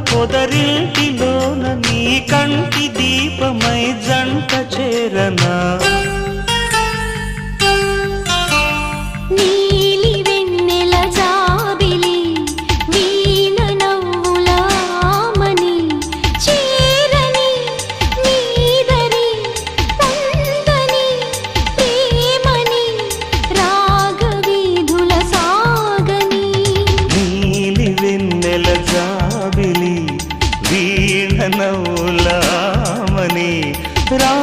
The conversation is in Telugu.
పొదరింటిలోన నీ కంటి దీపమై జంట చేరనా నీలి వెన్నెల జాబిలి వీణ నవ్వుల ఆమని చేరని నీదరి పొందని ప్రేమని రాగవీధుల సాగని నీలి వెన్నెల జాబిలి వీణ నవ్వులామని రా